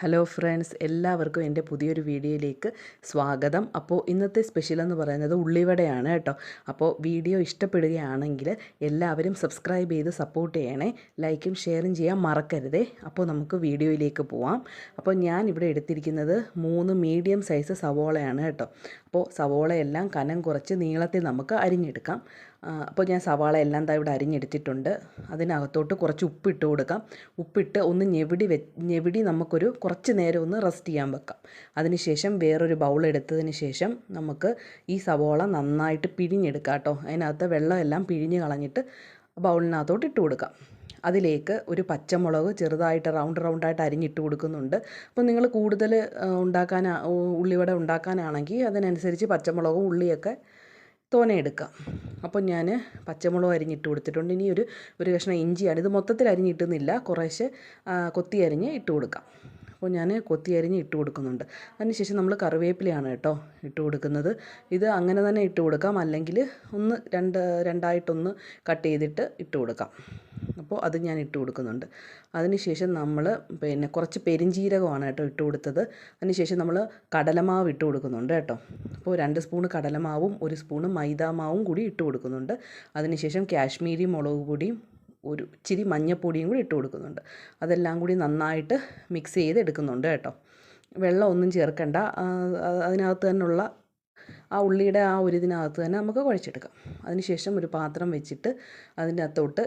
Hello friends, എല്ലാവർക്കും എൻ്റെ പുതിയൊരു വീഡിയോയിലേക്ക് സ്വാഗതം. അപ്പോൾ ഇന്നത്തെ സ്പെഷ്യൽ എന്ന് പറയുന്നത് ഉള്ളിവടയാണ് കേട്ടോ. അപ്പോൾ വീഡിയോ ഇഷ്ടപ്പെടുകയാണെങ്കിൽ എല്ലാവരും സബ്സ്ക്രൈബ് ചെയ്ത് സപ്പോർട്ട് ചെയ്യണേ, ലൈക്കും ഷെയറും ചെയ്യാൻ മറക്കരുതേ. അപ്പോൾ നമുക്ക് വീഡിയോയിലേക്ക് പോവാം. അപ്പോൾ ഞാൻ ഇവിടെ എടുത്തിരിക്കുന്നത് 3 മീഡിയം സൈസ് സവോളയാണ് കേട്ടോ. അപ്പോൾ സവോളയെല്ലാം കനം കുറച്ച് നീളത്തിൽ നമുക്ക് അരിഞ്ഞെടുക്കാം. അപ്പോൾ ഞാൻ സവാള എല്ലാം ഇവിടെ അരിഞ്ഞെടുത്തിട്ടുണ്ട്. അതിനകത്തോട്ട് കുറച്ച് ഉപ്പിട്ട് കൊടുക്കാം. ഉപ്പിട്ട് ഒന്ന് ഞെവിടി നമുക്കൊരു കുറച്ച് നേരം ഒന്ന് റെസ്റ്റ് ചെയ്യാൻ വെക്കാം. അതിനുശേഷം വേറൊരു ബൗൾ എടുത്തതിന് ശേഷം നമുക്ക് ഈ സവോള നന്നായിട്ട് പിഴിഞ്ഞെടുക്കാം കേട്ടോ. അതിനകത്ത് വെള്ളമെല്ലാം പിഴിഞ്ഞ് കളഞ്ഞിട്ട് ബൗളിനകത്തോട്ട് ഇട്ട് കൊടുക്കാം. അതിലേക്ക് ഒരു പച്ചമുളക് ചെറുതായിട്ട് റൗണ്ടായിട്ട് അരിഞ്ഞിട്ട് കൊടുക്കുന്നുണ്ട്. അപ്പോൾ നിങ്ങൾ കൂടുതൽ ഉള്ളിവട ഉണ്ടാക്കാനാണെങ്കിൽ അതിനനുസരിച്ച് പച്ചമുളകും ഉള്ളിയൊക്കെ തോനെ എടുക്കാം. അപ്പോൾ ഞാൻ പച്ചമുളക് അരിഞ്ഞിട്ട് കൊടുത്തിട്ടുണ്ട്. ഇനി ഒരു കഷ്ണം ഇഞ്ചിയാണ്. ഇത് മൊത്തത്തിൽ അരിഞ്ഞിട്ടുന്നില്ല, കുറേശ്ശെ കൊത്തി അരിഞ്ഞ് ഇട്ട് കൊടുക്കാം. അപ്പോൾ ഞാൻ കൊത്തി അരിഞ്ഞ് ഇട്ട് കൊടുക്കുന്നുണ്ട്. അതിനുശേഷം നമ്മൾ കറിവേപ്പിലയാണ് കേട്ടോ ഇട്ട് കൊടുക്കുന്നത്. ഇത് അങ്ങനെ തന്നെ ഇട്ട് കൊടുക്കാം, അല്ലെങ്കിൽ രണ്ടായിട്ടൊന്ന് കട്ട് ചെയ്തിട്ട് ഇട്ട് കൊടുക്കാം. അപ്പോൾ അത് ഞാൻ ഇട്ട് കൊടുക്കുന്നുണ്ട്. അതിനുശേഷം നമ്മൾ കുറച്ച് പെരിഞ്ജീരകമാണ് കേട്ടോ ഇട്ട് കൊടുത്തത്. അതിനുശേഷം നമ്മൾ കടലമാവ് ഇട്ട് കൊടുക്കുന്നുണ്ട് കേട്ടോ. അപ്പോൾ 2 സ്പൂൺ കടലമാവും 1 സ്പൂൺ മൈദാമാവും കൂടി ഇട്ട് കൊടുക്കുന്നുണ്ട്. അതിനുശേഷം കാശ്മീരി മുളക് പൊടിയും ഒരു ഇച്ചിരി മഞ്ഞൾപ്പൊടിയും കൂടി ഇട്ട് കൊടുക്കുന്നുണ്ട്. അതെല്ലാം കൂടി നന്നായിട്ട് മിക്സ് ചെയ്ത് എടുക്കുന്നുണ്ട് കേട്ടോ. വെള്ളം ഒന്നും ചേർക്കണ്ട. അതിനകത്ത് തന്നെയുള്ള ആ ഉള്ളിയുടെ ഒരു ഇതിനകത്ത് തന്നെ നമുക്ക് കുഴച്ചെടുക്കാം. അതിനുശേഷം ഒരു പാത്രം വെച്ചിട്ട് അതിൻ്റെ അകത്തോട്ട്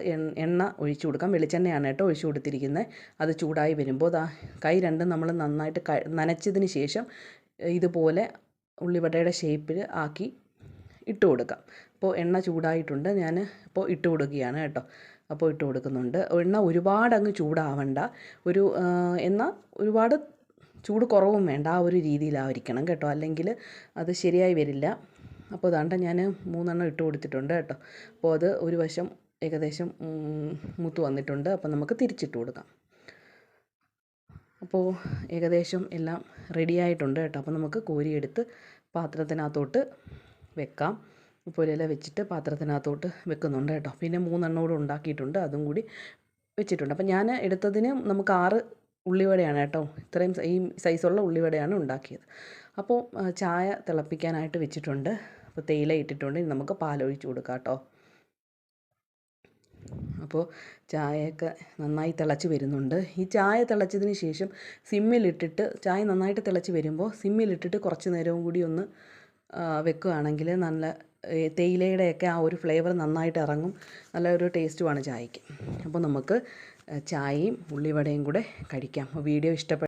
എണ്ണ ഒഴിച്ചു കൊടുക്കാം. വെളിച്ചെണ്ണയാണ് കേട്ടോ ഒഴിച്ചു കൊടുത്തിരിക്കുന്നത്. അത് ചൂടായി വരുമ്പോൾ കൈ രണ്ടും നമ്മൾ നന്നായിട്ട് നനച്ചതിന് ശേഷം ഇതുപോലെ ഉള്ളിവടയുടെ ഷേപ്പിൽ ആക്കി ഇട്ട് കൊടുക്കാം. അപ്പോൾ എണ്ണ ചൂടായിട്ടുണ്ട്, ഞാൻ ഇപ്പോൾ ഇട്ട് കൊടുക്കുകയാണ് കേട്ടോ. അപ്പോൾ ഇട്ട് കൊടുക്കുന്നുണ്ട്. എണ്ണ ഒരുപാട് അങ്ങ് ചൂടാവണ്ട, എന്നാൽ ഒരുപാട് ചൂട് കുറവും വേണ്ട, ആ ഒരു രീതിയിലായിരിക്കണം കേട്ടോ, അല്ലെങ്കിൽ അത് ശരിയായി വരില്ല. അപ്പോൾ അതാണ്ട് ഞാൻ 3 ഇട്ട് കൊടുത്തിട്ടുണ്ട് കേട്ടോ. അപ്പോൾ അത് ഒരു വശം ഏകദേശം മൂത്ത് വന്നിട്ടുണ്ട്. അപ്പോൾ നമുക്ക് തിരിച്ചിട്ട് കൊടുക്കാം. അപ്പോൾ ഏകദേശം എല്ലാം റെഡിയായിട്ടുണ്ട് കേട്ടോ. അപ്പോൾ നമുക്ക് കോരിയെടുത്ത് പാത്രത്തിനകത്തോട്ട് വെക്കാം. ഇപ്പോൾ ഒരു ഇല വെച്ചിട്ട് പാത്രത്തിനകത്തോട്ട് വെക്കുന്നുണ്ട് കേട്ടോ. പിന്നെ 3 കൂടെ ഉണ്ടാക്കിയിട്ടുണ്ട്, അതും കൂടി വെച്ചിട്ടുണ്ട്. അപ്പോൾ ഞാൻ എടുത്തതിന് നമുക്ക് 6 ഉള്ളിവടയാണ് കേട്ടോ. ഇത്രയും ഈ സൈസുള്ള ഉള്ളിവടയാണ് ഉണ്ടാക്കിയത്. അപ്പോൾ ചായ തിളപ്പിക്കാനായിട്ട് വെച്ചിട്ടുണ്ട്. അപ്പോൾ തേയില ഇട്ടിട്ടുണ്ട്. ഇനി നമുക്ക് പാലൊഴിച്ച് കൊടുക്കാം കേട്ടോ. അപ്പോൾ ചായയൊക്കെ നന്നായി തിളച്ച് വരുന്നുണ്ട്. ഈ ചായ തിളച്ചതിന് ശേഷം സിമ്മിലിട്ടിട്ട്, ചായ നന്നായിട്ട് തിളച്ച് വരുമ്പോൾ സിമ്മിലിട്ടിട്ട് കുറച്ച് നേരവും കൂടി ഒന്ന് വെക്കുകയാണെങ്കിൽ നല്ല തേയിലയുടെയൊക്കെ ആ ഒരു ഫ്ലേവർ നന്നായിട്ട് ഇറങ്ങും. നല്ലൊരു ടേസ്റ്റുമാണ് ചായയ്ക്ക്. അപ്പോൾ നമുക്ക് ചായയും ഉള്ളിവടയും കൂടെ കഴിക്കാം. വീഡിയോ ഇഷ്ടപ്പെട്ട